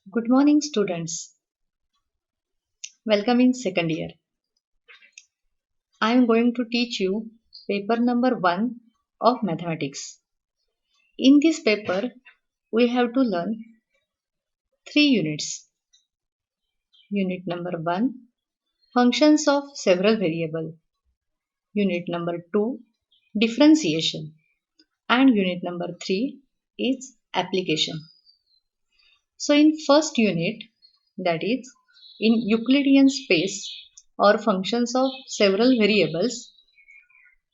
Good morning, students. Welcome in second year. I am going to teach you paper number 1 of mathematics. In this paper, we have to learn 3 units. Unit number 1, functions of several variable. Unit number 2, differentiation. And unit number 3 is application. So in first unit, that is in Euclidean space or functions of several variables,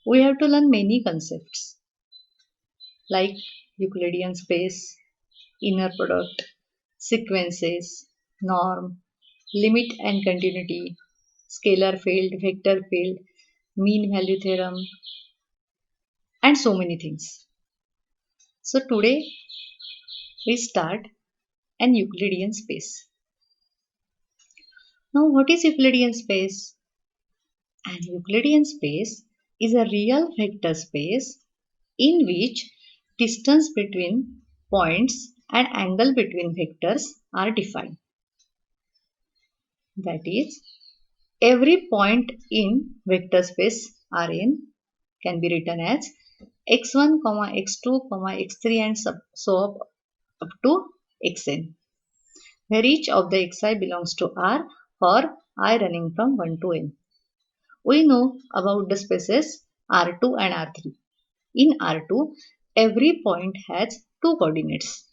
we have to learn many concepts like Euclidean space, inner product, sequences, norm, limit and continuity, scalar field, vector field, mean value theorem, and so many things. So today we start an Euclidean space. Now what is Euclidean space? An Euclidean space is a real vector space in which distance between points and angle between vectors are defined. That is, every point in vector space Rn can be written as x1, x2, x3 and so up to xn, where each of the xi belongs to R for I running from 1 to n. We know about the spaces R2 and R3. In R2, every point has 2 coordinates.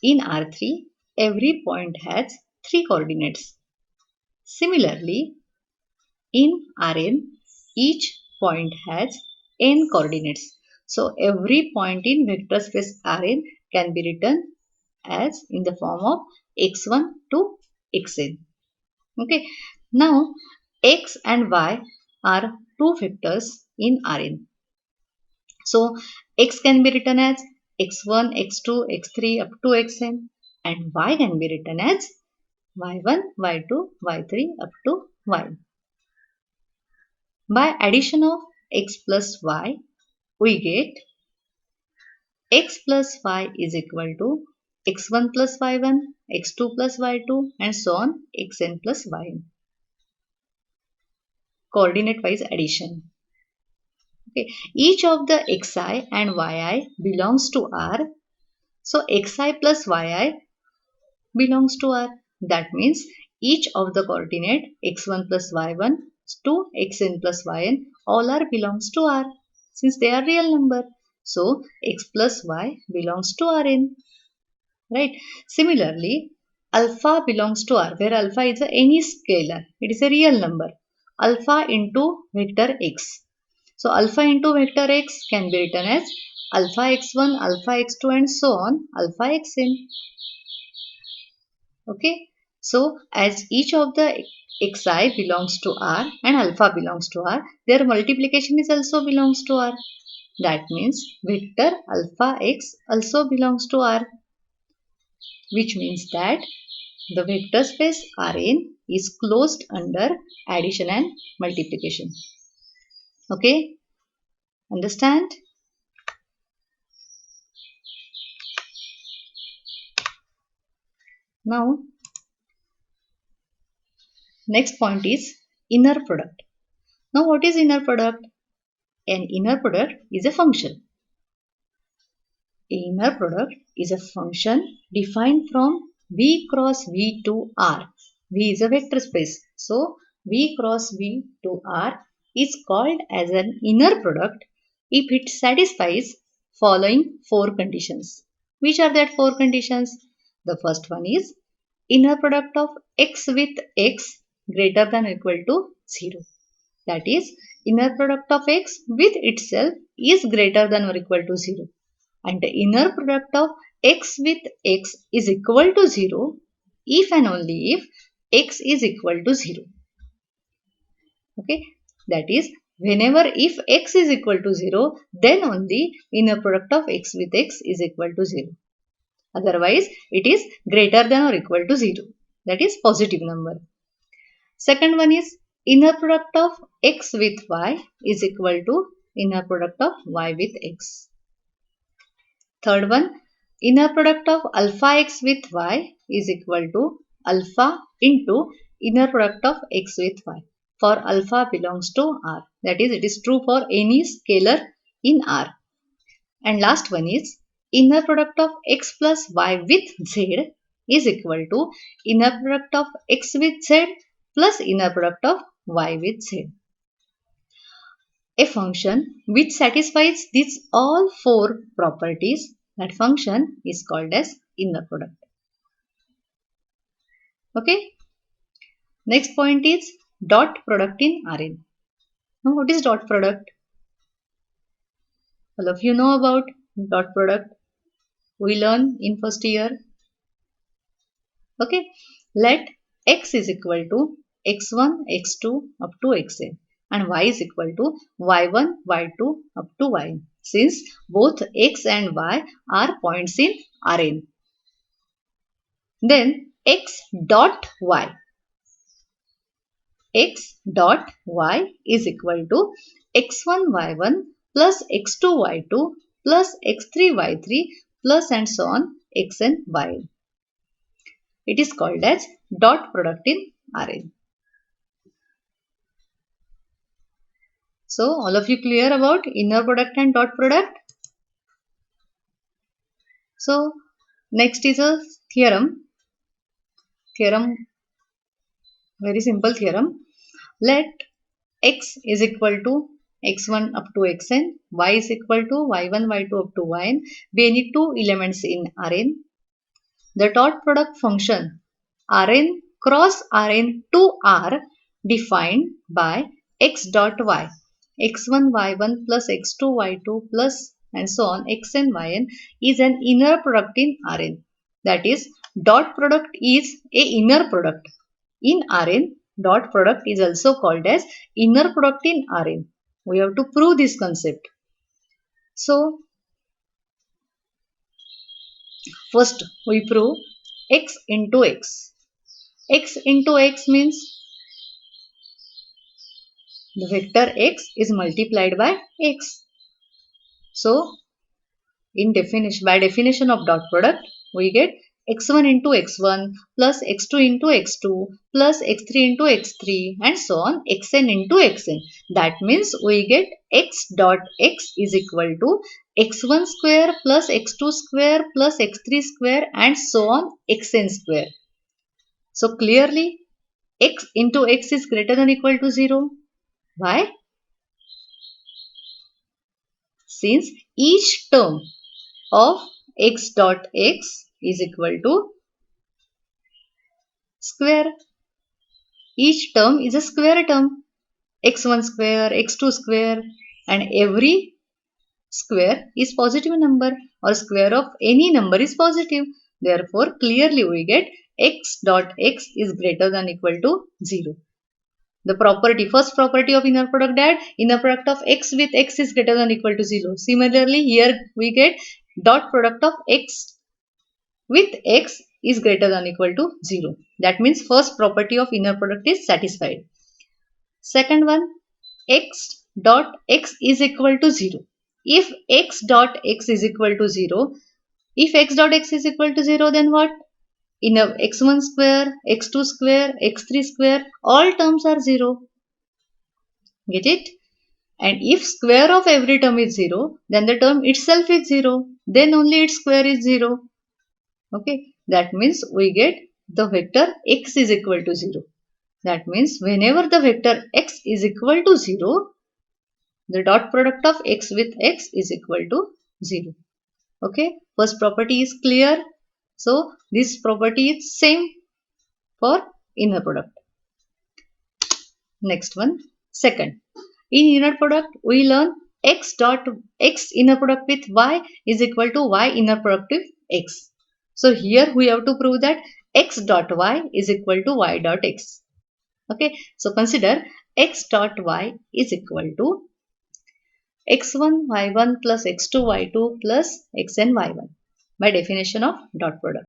In R3, every point has 3 coordinates. Similarly, in Rn, each point has n coordinates. So, every point in vector space Rn can be written as in the form of x1 to xn. Okay. Now, x and y are two vectors in Rn. So, x can be written as x1, x2, x3 up to xn, and y can be written as y1, y2, y3 up to y. By addition of x plus y, we get x plus y is equal to x1 plus y1, x2 plus y2 and so on xn plus yn. Coordinate wise addition. Okay. Each of the xi and yi belongs to R. So xi plus yi belongs to R. That means each of the coordinate x1 plus y1 to xn plus yn all are belongs to R since they are real number. So x plus y belongs to Rn. Right. Similarly, alpha belongs to R where alpha is any scalar. It is a real number. Alpha into vector x. So alpha into vector x can be written as alpha x1, alpha x2 and so on alpha xn. Okay. So as each of the xi belongs to R and alpha belongs to R, their multiplication is also belongs to R. That means vector alpha x also belongs to R, which means that the vector space Rn is closed under addition and multiplication. Okay. Understand? Now, next point is inner product. Now, what is inner product? An inner product is a function. Inner product is a function defined from V cross V to R. V is a vector space. So, V cross V to R is called as an inner product if it satisfies following 4 conditions. Which are that 4 conditions? The first one is inner product of x with x greater than or equal to 0. That is, inner product of x with itself is greater than or equal to 0. And the inner product of x with x is equal to 0 if and only if x is equal to 0. Okay, that is, whenever if x is equal to 0, then only inner product of x with x is equal to 0. Otherwise, it is greater than or equal to 0. That is positive number. Second one is inner product of x with y is equal to inner product of y with x. Third one, inner product of alpha x with y is equal to alpha into inner product of x with y for alpha belongs to R. That is, it is true for any scalar in R. And last one is inner product of x plus y with z is equal to inner product of x with z plus inner product of y with z. A function which satisfies these all four properties, that function is called as inner product. Okay. Next point is dot product in Rn. Now what is dot product? All of you know about dot product. We learn in first year. Okay. Let x is equal to x1, x2 up to xn and y is equal to y1, y2 up to yn, since both x and y are points in Rn. Then x dot y. X dot y is equal to x1 y1 plus x2 y2 plus x3 y3 plus and so on xn yn. It is called as dot product in Rn. So all of you clear about inner product and dot product? So next is a theorem. Very simple theorem. Let x is equal to x1 up to xn, y is equal to y1, y2 up to yn be any two elements in Rn. The dot product function Rn cross Rn to R defined by x dot y, x1 y1 plus x2 y2 plus and so on xn yn is an inner product in Rn. That is, dot product is a inner product. In Rn, dot product is also called as inner product in Rn. We have to prove this concept. So, first we prove x into x. X into x means the vector x is multiplied by x. So, by definition of dot product, we get x1 into x1 plus x2 into x2 plus x3 into x3 and so on xn into xn. That means we get x dot x is equal to x1 square plus x2 square plus x3 square and so on xn square. So clearly x into x is greater than or equal to 0. Why? Since each term of x dot x is equal to square. Each term is a square term. x1 square, x2 square, and every square is positive number or square of any number is positive. Therefore, clearly we get x dot x is greater than or equal to 0. The first property of inner product, that inner product of x with x is greater than or equal to 0. Similarly, here we get dot product of x with x is greater than or equal to 0. That means first property of inner product is satisfied. Second one, x dot x is equal to 0. If x dot x is equal to 0, then what? In a x1 square, x2 square, x3 square, all terms are 0. Get it? And if square of every term is 0, then the term itself is 0. Then only its square is 0. Okay, that means we get the vector x is equal to 0. That means whenever the vector x is equal to 0, the dot product of x with x is equal to 0. Okay, first property is clear. So this property is same for inner product. Next one, second. In inner product, we learn x dot x inner product with y is equal to y inner product with x. So here we have to prove that x dot y is equal to y dot x. Okay, so consider x dot y is equal to x1 y1 plus x2 y2 plus xn y1 by definition of dot product.